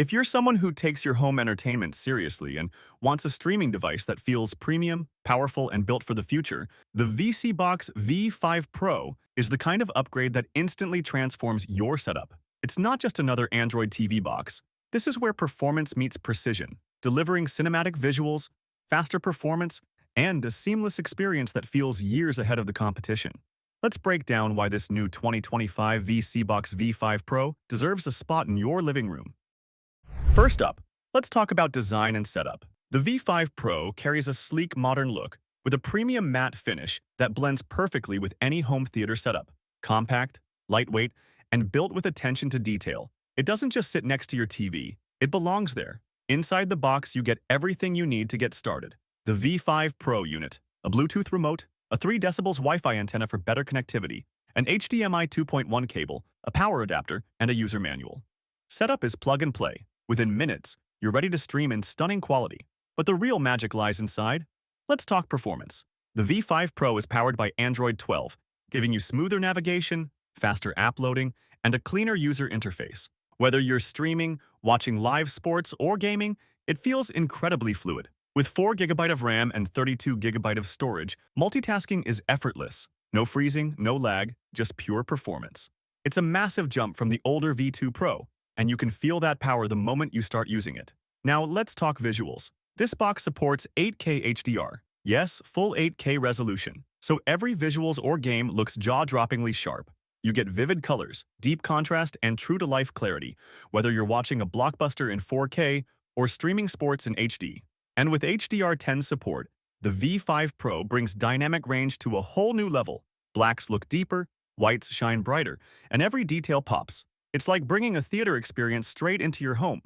If you're someone who takes your home entertainment seriously and wants a streaming device that feels premium, powerful, and built for the future, the vSeeBox V5 Pro is the kind of upgrade that instantly transforms your setup. It's not just another Android TV box. This is where performance meets precision, delivering cinematic visuals, faster performance, and a seamless experience that feels years ahead of the competition. Let's break down why this new 2025 vSeeBox V5 Pro deserves a spot in your living room. First up, let's talk about design and setup. The V5 Pro carries a sleek, modern look with a premium matte finish that blends perfectly with any home theater setup. Compact, lightweight, and built with attention to detail. It doesn't just sit next to your TV, it belongs there. Inside the box, you get everything you need to get started. The V5 Pro unit, a Bluetooth remote, a 3 decibels Wi-Fi antenna for better connectivity, an HDMI 2.1 cable, a power adapter, and a user manual. Setup is plug and play. Within minutes, you're ready to stream in stunning quality. But the real magic lies inside. Let's talk performance. The V5 Pro is powered by Android 12, giving you smoother navigation, faster app loading, and a cleaner user interface. Whether you're streaming, watching live sports, or gaming, it feels incredibly fluid. With 4 GB of RAM and 32 GB of storage, multitasking is effortless. No freezing, no lag, just pure performance. It's a massive jump from the older V2 Pro, and you can feel that power the moment you start using it. Now let's talk visuals. This box supports 8K HDR. Yes, full 8K resolution. So every visuals or game looks jaw-droppingly sharp. You get vivid colors, deep contrast, and true-to-life clarity, whether you're watching a blockbuster in 4K or streaming sports in HD. And with HDR10 support, the V5 Pro brings dynamic range to a whole new level. Blacks look deeper, whites shine brighter, and every detail pops. It's like bringing a theater experience straight into your home.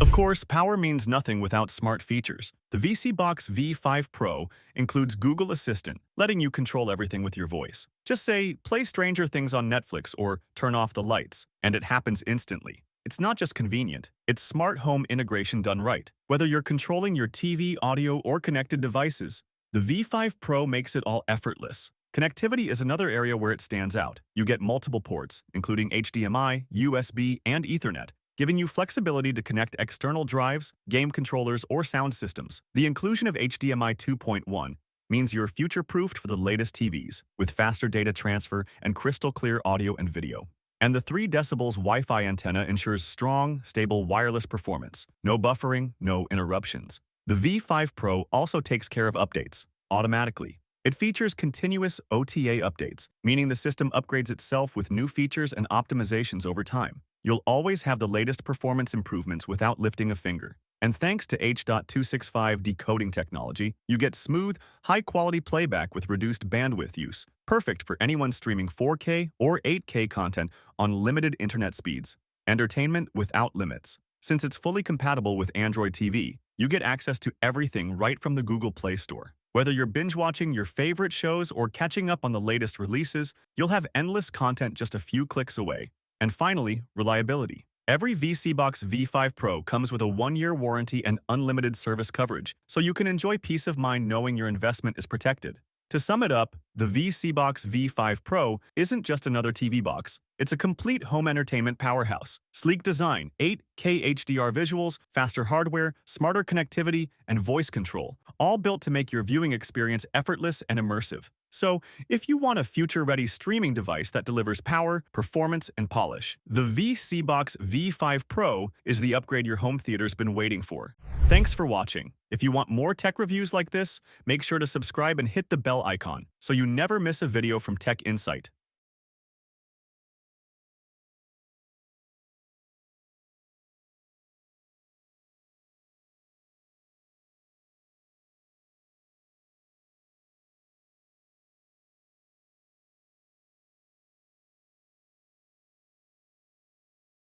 Of course, power means nothing without smart features. The vSeeBox V5 Pro includes Google Assistant, letting you control everything with your voice. Just say, play Stranger Things on Netflix or turn off the lights, and it happens instantly. It's not just convenient, it's smart home integration done right. Whether you're controlling your TV, audio, or connected devices, the V5 Pro makes it all effortless. Connectivity is another area where it stands out. You get multiple ports, including HDMI, USB, and Ethernet, giving you flexibility to connect external drives, game controllers, or sound systems. The inclusion of HDMI 2.1 means you're future-proofed for the latest TVs, with faster data transfer and crystal-clear audio and video. And the 3 decibels Wi-Fi antenna ensures strong, stable wireless performance. No buffering, no interruptions. The V5 Pro also takes care of updates automatically. It features continuous OTA updates, meaning the system upgrades itself with new features and optimizations over time. You'll always have the latest performance improvements without lifting a finger. And thanks to H.265 decoding technology, you get smooth, high-quality playback with reduced bandwidth use, perfect for anyone streaming 4K or 8K content on limited internet speeds. Entertainment without limits. Since it's fully compatible with Android TV, you get access to everything right from the Google Play Store. Whether you're binge-watching your favorite shows or catching up on the latest releases, you'll have endless content just a few clicks away. And finally, reliability. Every vSeeBox V5 Pro comes with a 1-year warranty and unlimited service coverage, so you can enjoy peace of mind knowing your investment is protected. To sum it up, the vSeeBox V5 Pro isn't just another TV box. It's a complete home entertainment powerhouse. Sleek design, 8K HDR visuals, faster hardware, smarter connectivity, and voice control, all built to make your viewing experience effortless and immersive. So, if you want a future-ready streaming device that delivers power, performance, and polish, the vSeeBox V5 Pro is the upgrade your home theater's been waiting for. Thanks for watching. If you want more tech reviews like this, make sure to subscribe and hit the bell icon so you never miss a video from Tech Insight.